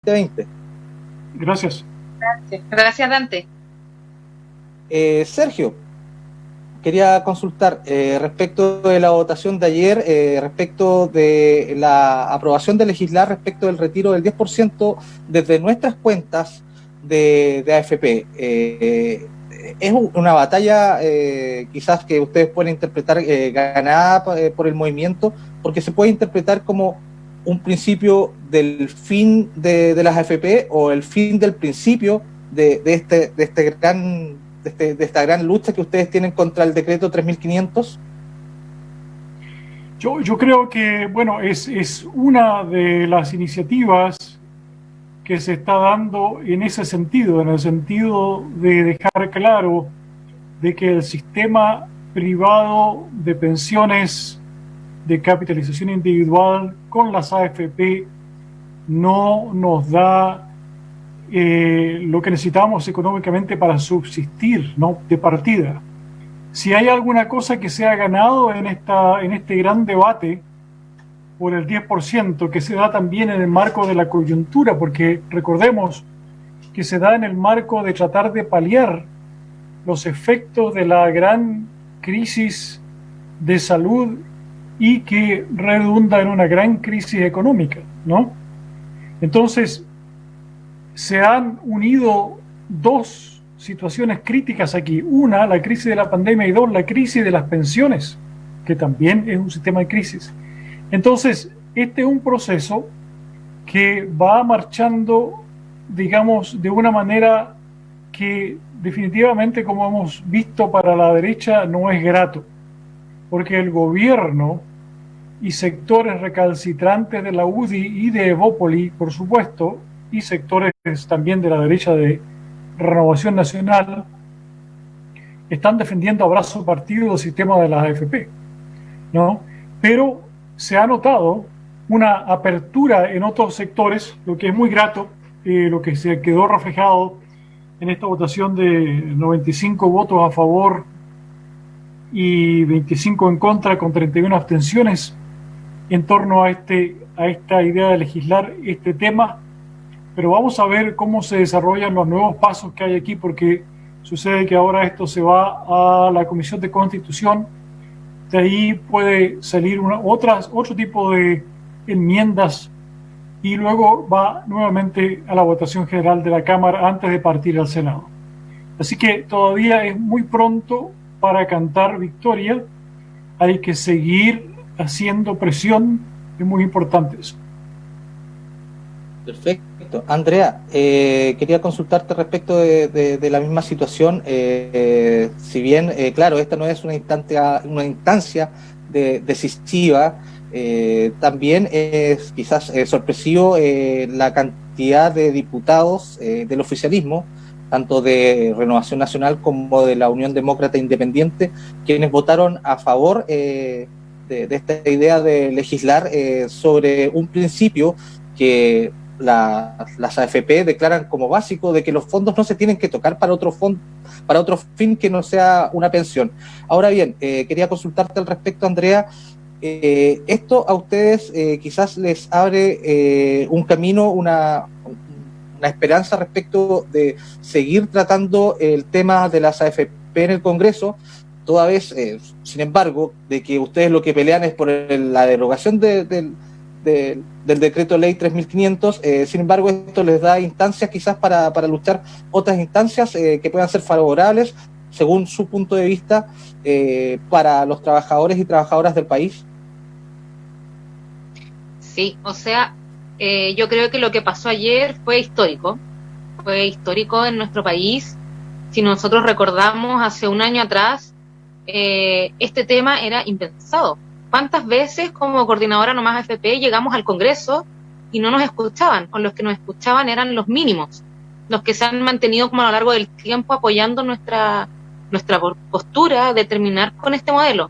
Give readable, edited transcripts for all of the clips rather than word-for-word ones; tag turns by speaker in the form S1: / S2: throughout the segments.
S1: 2020.
S2: Gracias.
S3: Gracias, Dante.
S1: Sergio, quería consultar respecto de la votación de ayer, respecto de la aprobación de legislar respecto del retiro del 10% desde nuestras cuentas de AFP. Es una batalla quizás que ustedes pueden interpretar ganada por el movimiento, porque se puede interpretar como un principio del fin de las AFP o el fin del principio de esta gran lucha que ustedes tienen contra el decreto 3500.
S2: Yo creo que, bueno, es una de las iniciativas que se está dando en ese sentido, en el sentido de dejar claro de que el sistema privado de pensiones de capitalización individual con las AFP no nos da lo que necesitamos económicamente para subsistir, ¿no? De partida. Si hay alguna cosa que se ha ganado en este gran debate por el 10%, que se da también en el marco de la coyuntura, porque recordemos que se da en el marco de tratar de paliar los efectos de la gran crisis de salud y que redunda en una gran crisis económica, ¿no? Entonces, se han unido dos situaciones críticas aquí. Una, la crisis de la pandemia, y dos, la crisis de las pensiones, que también es un sistema de crisis. Entonces, este es un proceso que va marchando, digamos, de una manera que definitivamente, como hemos visto, para la derecha no es grato, porque el gobierno y sectores recalcitrantes de la UDI y de Evópoli, por supuesto, y sectores también de la derecha de Renovación Nacional, están defendiendo a brazo partido el sistema de las AFP, ¿no? Pero se ha notado una apertura en otros sectores, lo que es muy grato, lo que se quedó reflejado en esta votación de 95 votos a favor y 25 en contra, con 31 abstenciones en torno a esta idea de legislar este tema. Pero vamos a ver cómo se desarrollan los nuevos pasos que hay aquí, porque sucede que ahora esto se va a la Comisión de Constitución. De ahí puede salir otro tipo de enmiendas y luego va nuevamente a la votación general de la Cámara antes de partir al Senado. Así que todavía es muy pronto para cantar victoria. Hay que seguir haciendo presión, es muy importante eso.
S1: Perfecto. Andrea, quería consultarte respecto de la misma situación. Si bien, claro, esta no es una instancia decisiva, también es quizás sorpresivo la cantidad de diputados del oficialismo, tanto de Renovación Nacional como de la Unión Demócrata Independiente, quienes votaron a favor de esta idea de legislar sobre un principio que las AFP declaran como básico, de que los fondos no se tienen que tocar para otro fin que no sea una pensión. Ahora bien, quería consultarte al respecto, Andrea. Esto a ustedes quizás les abre un camino, una esperanza respecto de seguir tratando el tema de las AFP en el Congreso, toda vez, sin embargo, de que ustedes lo que pelean es por la derogación del decreto ley 3500, sin embargo esto les da instancias quizás para luchar otras instancias que puedan ser favorables según su punto de vista para los trabajadores y trabajadoras del país.
S3: Sí, o sea, yo creo que lo que pasó ayer fue histórico en nuestro país. Si nosotros recordamos hace un año atrás, este tema era impensado. ¿Cuántas veces como coordinadora Nomás AFP llegamos al Congreso y no nos escuchaban? Con los que nos escuchaban eran los mínimos, los que se han mantenido como a lo largo del tiempo apoyando nuestra postura de terminar con este modelo.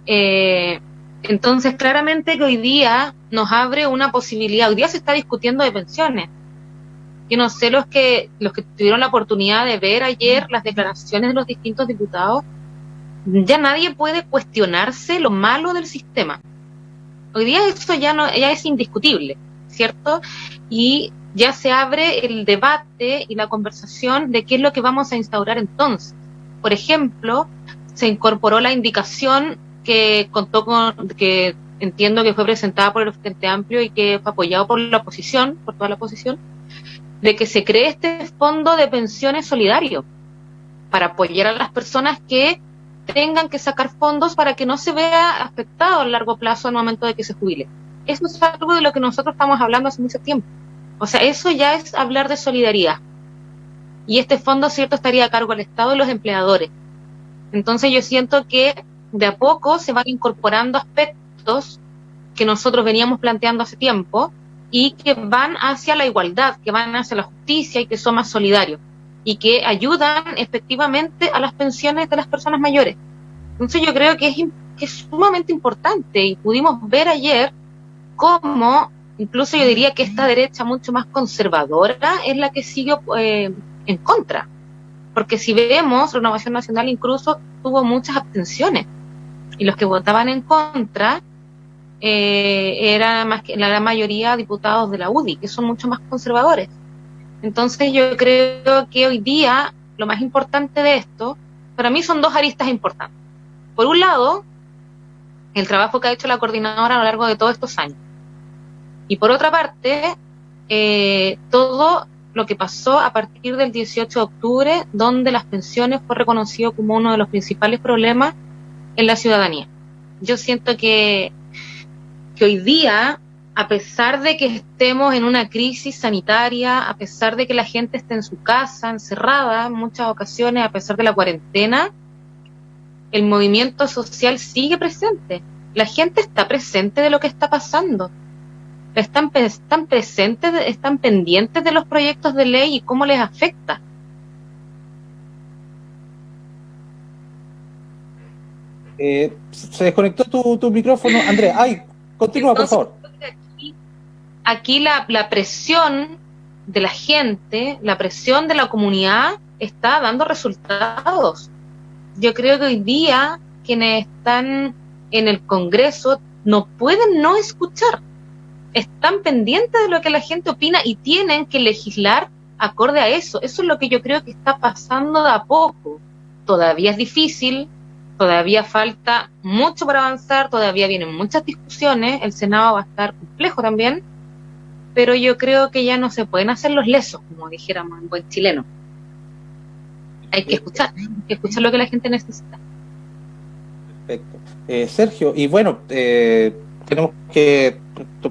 S3: Entonces, claramente que hoy día nos abre una posibilidad. Hoy día se está discutiendo de pensiones. Yo no sé los que tuvieron la oportunidad de ver ayer las declaraciones de los distintos diputados. Ya nadie puede cuestionarse lo malo del sistema. Hoy día esto ya es indiscutible, ¿cierto? Y ya se abre el debate y la conversación de qué es lo que vamos a instaurar entonces. Por ejemplo, se incorporó la indicación que contó con, que entiendo que fue presentada por el Frente Amplio y que fue apoyado por la oposición, por toda la oposición, de que se cree este fondo de pensiones solidario para apoyar a las personas que tengan que sacar fondos para que no se vea afectado a largo plazo al momento de que se jubile. Eso es algo de lo que nosotros estamos hablando hace mucho tiempo. O sea, eso ya es hablar de solidaridad. Y este fondo, cierto, estaría a cargo del Estado y los empleadores. Entonces yo siento que de a poco se van incorporando aspectos que nosotros veníamos planteando hace tiempo y que van hacia la igualdad, que van hacia la justicia y que son más solidarios y que ayudan efectivamente a las pensiones de las personas mayores. Entonces yo creo que es sumamente importante y pudimos ver ayer cómo, incluso yo diría que esta derecha mucho más conservadora es la que sigue en contra. Porque si vemos, Renovación Nacional incluso tuvo muchas abstenciones. Y los que votaban en contra eran más que la gran mayoría diputados de la UDI, que son mucho más conservadores. Entonces yo creo que hoy día lo más importante de esto, para mí son dos aristas importantes. Por un lado, el trabajo que ha hecho la coordinadora a lo largo de todos estos años. Y por otra parte, todo lo que pasó a partir del 18 de octubre, donde las pensiones fue reconocido como uno de los principales problemas en la ciudadanía. Yo siento que hoy día, a pesar de que estemos en una crisis sanitaria, a pesar de que la gente esté en su casa, encerrada en muchas ocasiones, a pesar de la cuarentena, el movimiento social sigue presente. La gente está presente de lo que está pasando. Están presentes, están pendientes de los proyectos de ley y cómo les afecta.
S1: Se desconectó tu micrófono, Andrea. Ay, continúa,
S3: Entonces,
S1: por favor.
S3: Aquí la presión de la gente, la presión de la comunidad está dando resultados. Yo creo que hoy día quienes están en el Congreso no pueden no escuchar. Están pendientes de lo que la gente opina y tienen que legislar acorde a eso. Eso es lo que yo creo que está pasando de a poco. Todavía es difícil, todavía falta mucho para avanzar, todavía vienen muchas discusiones, el Senado va a estar complejo también, pero yo creo que ya no se pueden hacer los lesos, como dijéramos en buen chileno. Hay que escuchar lo que la gente necesita.
S1: Perfecto. Sergio, y bueno, tenemos que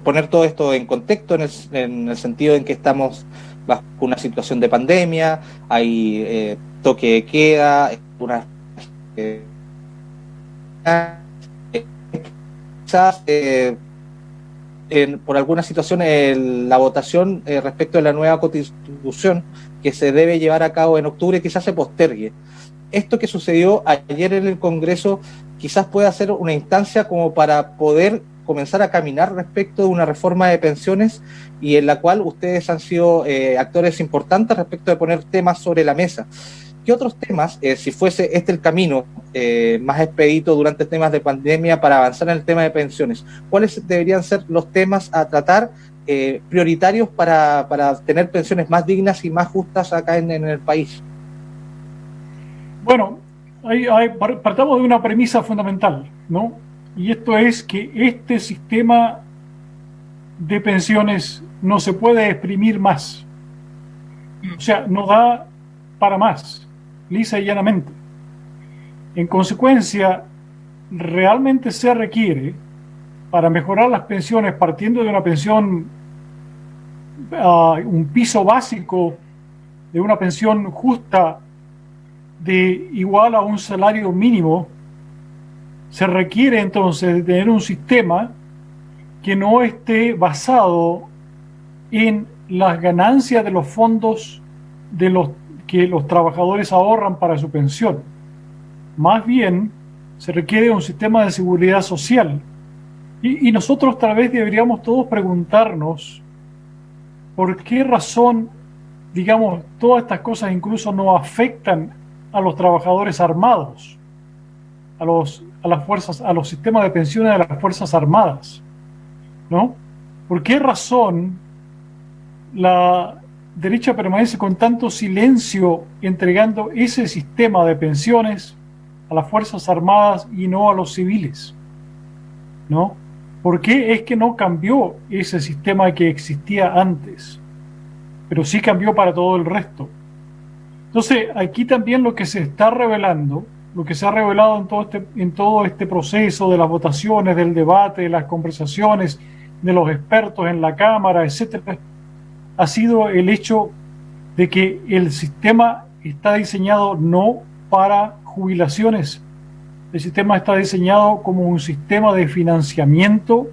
S1: poner todo esto en contexto en el sentido en que estamos bajo una situación de pandemia, hay toque de queda, quizás por alguna situación la votación respecto de la nueva constitución que se debe llevar a cabo en octubre quizás se postergue. Esto que sucedió ayer en el Congreso quizás pueda ser una instancia como para poder comenzar a caminar respecto de una reforma de pensiones y en la cual ustedes han sido actores importantes respecto de poner temas sobre la mesa. ¿Qué otros temas, si fuese este el camino más expedito durante temas de pandemia para avanzar en el tema de pensiones, cuáles deberían ser los temas a tratar prioritarios para tener pensiones más dignas y más justas acá en el país?
S2: Bueno, partamos de una premisa fundamental, ¿no? Y esto es que este sistema de pensiones no se puede exprimir más. O sea, no da para más, lisa y llanamente. En consecuencia, realmente se requiere, para mejorar las pensiones, partiendo de una pensión, un piso básico de una pensión justa de igual a un salario mínimo, se requiere entonces de tener un sistema que no esté basado en las ganancias de los fondos de los que los trabajadores ahorran para su pensión. Más bien, se requiere un sistema de seguridad social. Y nosotros tal vez deberíamos todos preguntarnos por qué razón, digamos, todas estas cosas incluso no afectan a los trabajadores armados, a las fuerzas, a los sistemas de pensiones de las Fuerzas Armadas, ¿no? ¿Por qué razón la derecha permanece con tanto silencio entregando ese sistema de pensiones a las Fuerzas Armadas y no a los civiles? ¿No? ¿Por qué es que no cambió ese sistema que existía antes, pero sí cambió para todo el resto? Entonces, aquí también lo que se está revelando, lo que se ha revelado en todo este proceso de las votaciones, del debate, de las conversaciones, de los expertos en la Cámara, etcétera, ha sido el hecho de que el sistema está diseñado no para jubilaciones. El sistema está diseñado como un sistema de financiamiento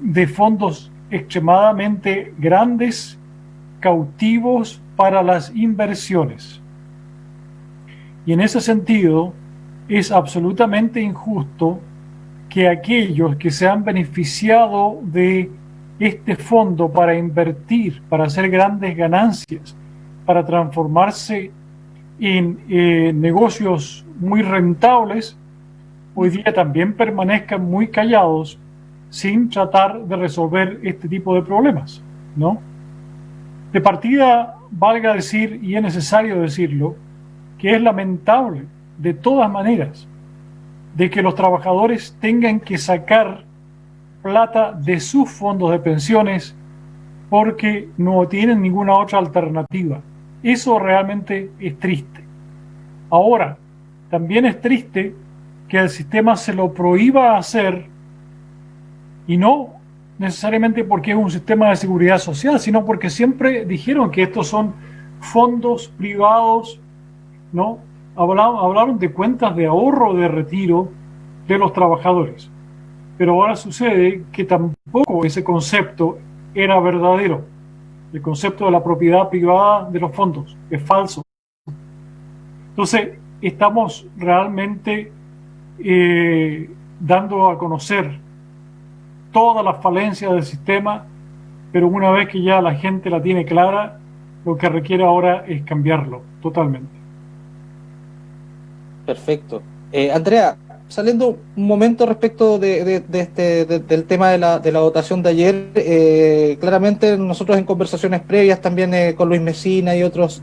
S2: de fondos extremadamente grandes, cautivos para las inversiones. Y en ese sentido, es absolutamente injusto que aquellos que se han beneficiado de este fondo para invertir, para hacer grandes ganancias, para transformarse en negocios muy rentables, hoy día también permanezcan muy callados sin tratar de resolver este tipo de problemas, ¿no? De partida, valga decir, y es necesario decirlo, que es lamentable, de todas maneras, de que los trabajadores tengan que sacar plata de sus fondos de pensiones porque no tienen ninguna otra alternativa. Eso realmente es triste. Ahora, también es triste que el sistema se lo prohíba hacer, y no necesariamente porque es un sistema de seguridad social, sino porque siempre dijeron que estos son fondos privados, ¿no? Hablaron de cuentas de ahorro de retiro de los trabajadores. Pero ahora sucede que tampoco ese concepto era verdadero. El concepto de la propiedad privada de los fondos es falso. Entonces, estamos realmente dando a conocer todas las falencias del sistema, pero una vez que ya la gente la tiene clara, lo que requiere ahora es cambiarlo totalmente.
S1: Perfecto. Andrea, saliendo un momento respecto del tema de la votación de ayer, claramente nosotros en conversaciones previas también con Luis Mesina y otros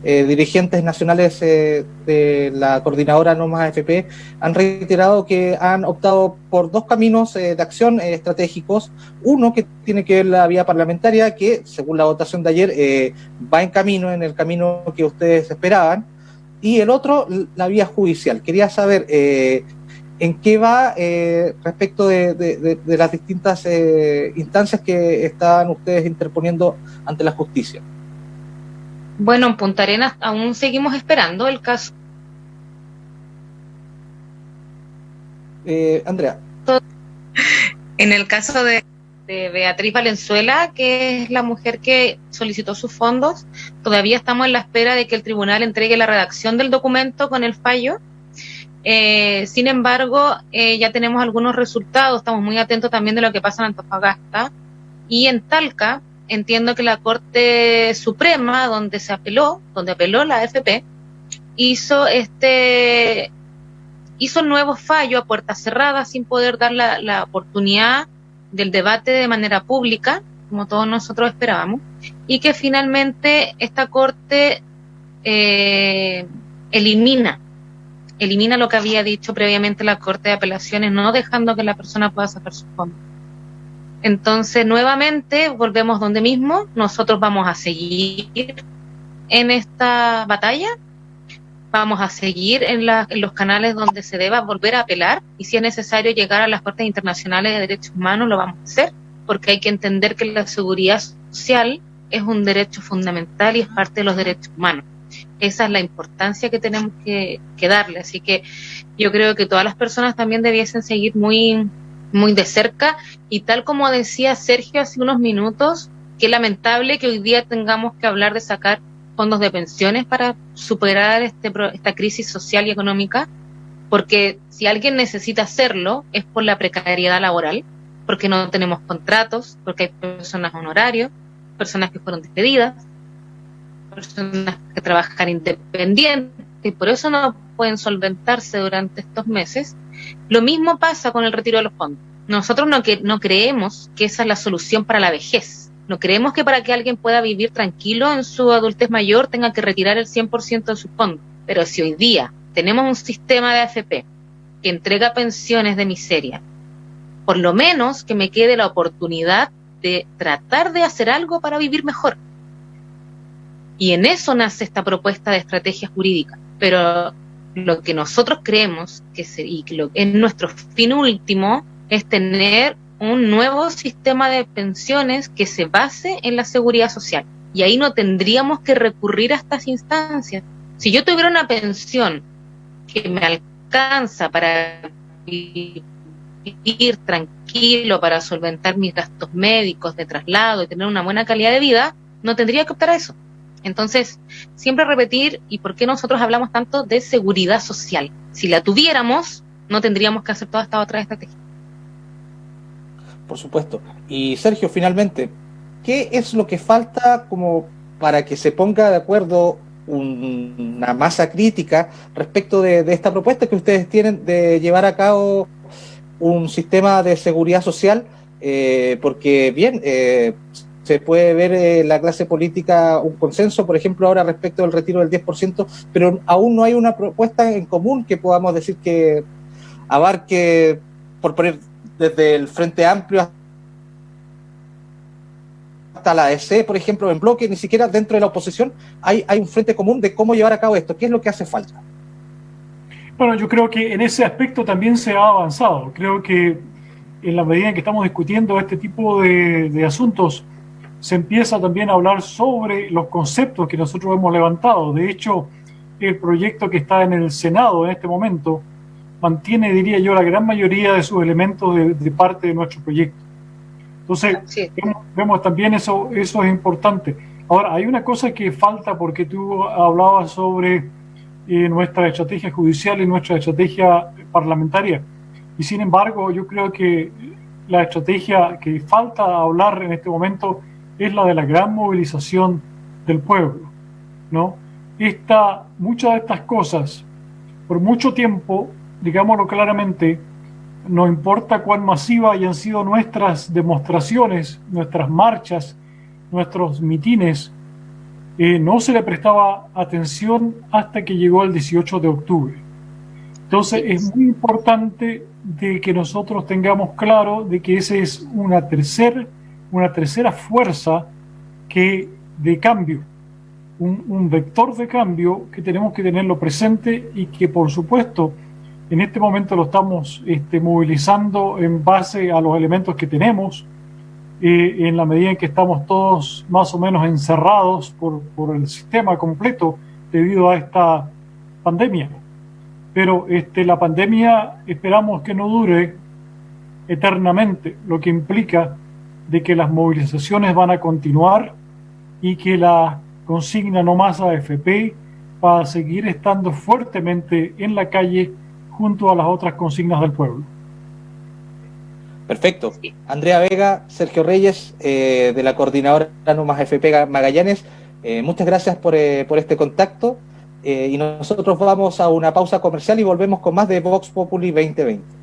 S1: dirigentes nacionales de la coordinadora No Más AFP han reiterado que han optado por dos caminos de acción estratégicos. Uno que tiene que ver la vía parlamentaria, que según la votación de ayer va en el camino que ustedes esperaban, y el otro, la vía judicial. Quería saber en qué va respecto de las distintas instancias que están ustedes interponiendo ante la justicia.
S3: Bueno, en Punta Arenas aún seguimos esperando el caso.
S1: Andrea.
S3: En el caso de Beatriz Valenzuela, que es la mujer que solicitó sus fondos, todavía estamos en la espera de que el tribunal entregue la redacción del documento con el fallo. Sin embargo, ya tenemos algunos resultados, estamos muy atentos también de lo que pasa en Antofagasta y en Talca. Entiendo que la Corte Suprema, donde apeló la AFP, hizo nuevo fallo a puertas cerradas sin poder dar la oportunidad del debate de manera pública, como todos nosotros esperábamos, y que finalmente esta Corte elimina lo que había dicho previamente la Corte de Apelaciones, no dejando que la persona pueda sacar sus fondos. Entonces, nuevamente, volvemos donde mismo, nosotros vamos a seguir en esta batalla, vamos a seguir en los canales donde se deba volver a apelar, y si es necesario llegar a las Cortes Internacionales de Derechos Humanos, lo vamos a hacer, porque hay que entender que la seguridad social es un derecho fundamental y es parte de los derechos humanos. Esa es la importancia que tenemos que darle, así que yo creo que todas las personas también debiesen seguir muy de cerca, y tal como decía Sergio hace unos minutos, qué lamentable que hoy día tengamos que hablar de sacar fondos de pensiones para superar esta crisis social y económica, porque si alguien necesita hacerlo es por la precariedad laboral, porque no tenemos contratos, porque hay personas honorarios, personas que fueron despedidas, personas que trabajan independientes y por eso no pueden solventarse durante estos meses. Lo mismo pasa con el retiro de los fondos. Nosotros no creemos que esa es la solución para la vejez. No creemos que para que alguien pueda vivir tranquilo en su adultez mayor tenga que retirar el 100% de sus fondos. Pero si hoy día tenemos un sistema de AFP que entrega pensiones de miseria, por lo menos que me quede la oportunidad de tratar de hacer algo para vivir mejor. Y en eso nace esta propuesta de estrategia jurídica. Pero lo que nosotros creemos que es nuestro fin último es tener un nuevo sistema de pensiones que se base en la seguridad social. Y ahí no tendríamos que recurrir a estas instancias. Si yo tuviera una pensión que me alcanza para vivir tranquilo, para solventar mis gastos médicos de traslado y tener una buena calidad de vida, no tendría que optar a eso. Entonces, siempre repetir, ¿y por qué nosotros hablamos tanto de seguridad social? Si la tuviéramos, no tendríamos que hacer toda esta otra estrategia.
S1: Por supuesto. Y Sergio, finalmente, ¿qué es lo que falta como para que se ponga de acuerdo una masa crítica respecto de esta propuesta que ustedes tienen de llevar a cabo un sistema de seguridad social? Porque bien, se puede ver en la clase política un consenso, por ejemplo, ahora respecto del retiro del 10%, pero aún no hay una propuesta en común que podamos decir que abarque, por poner desde el Frente Amplio hasta la ADC, por ejemplo, en bloque, ni siquiera dentro de la oposición hay un frente común de cómo llevar a cabo esto. ¿Qué es lo que hace falta?
S2: Bueno, yo creo que en ese aspecto también se ha avanzado. Creo que en la medida en que estamos discutiendo este tipo de asuntos, se empieza también a hablar sobre los conceptos que nosotros hemos levantado. De hecho, el proyecto que está en el Senado en este momento mantiene, diría yo, la gran mayoría de sus elementos de parte de nuestro proyecto. Entonces, sí, vemos también eso es importante. Ahora, hay una cosa que falta porque tú hablabas sobre nuestra estrategia judicial y nuestra estrategia parlamentaria. Y sin embargo, yo creo que la estrategia que falta hablar en este momento es la de la gran movilización del pueblo, ¿no? Muchas de estas cosas, por mucho tiempo, digámoslo claramente, no importa cuán masivas hayan sido nuestras demostraciones, nuestras marchas, nuestros mitines, no se le prestaba atención hasta que llegó el 18 de octubre. Entonces es muy importante de que nosotros tengamos claro de que esa es una tercera fuerza de cambio, un vector de cambio que tenemos que tenerlo presente y que por supuesto en este momento lo estamos movilizando en base a los elementos que tenemos, en la medida en que estamos todos más o menos encerrados por el sistema completo debido a esta pandemia. Pero la pandemia esperamos que no dure eternamente, lo que implica de que las movilizaciones van a continuar y que la consigna No Más AFP va a seguir estando fuertemente en la calle junto a las otras consignas del pueblo.
S1: Perfecto. Andrea Vega, Sergio Reyes, de la coordinadora No Más AFP Magallanes, muchas gracias por este contacto y nosotros vamos a una pausa comercial y volvemos con más de Vox Populi 2020.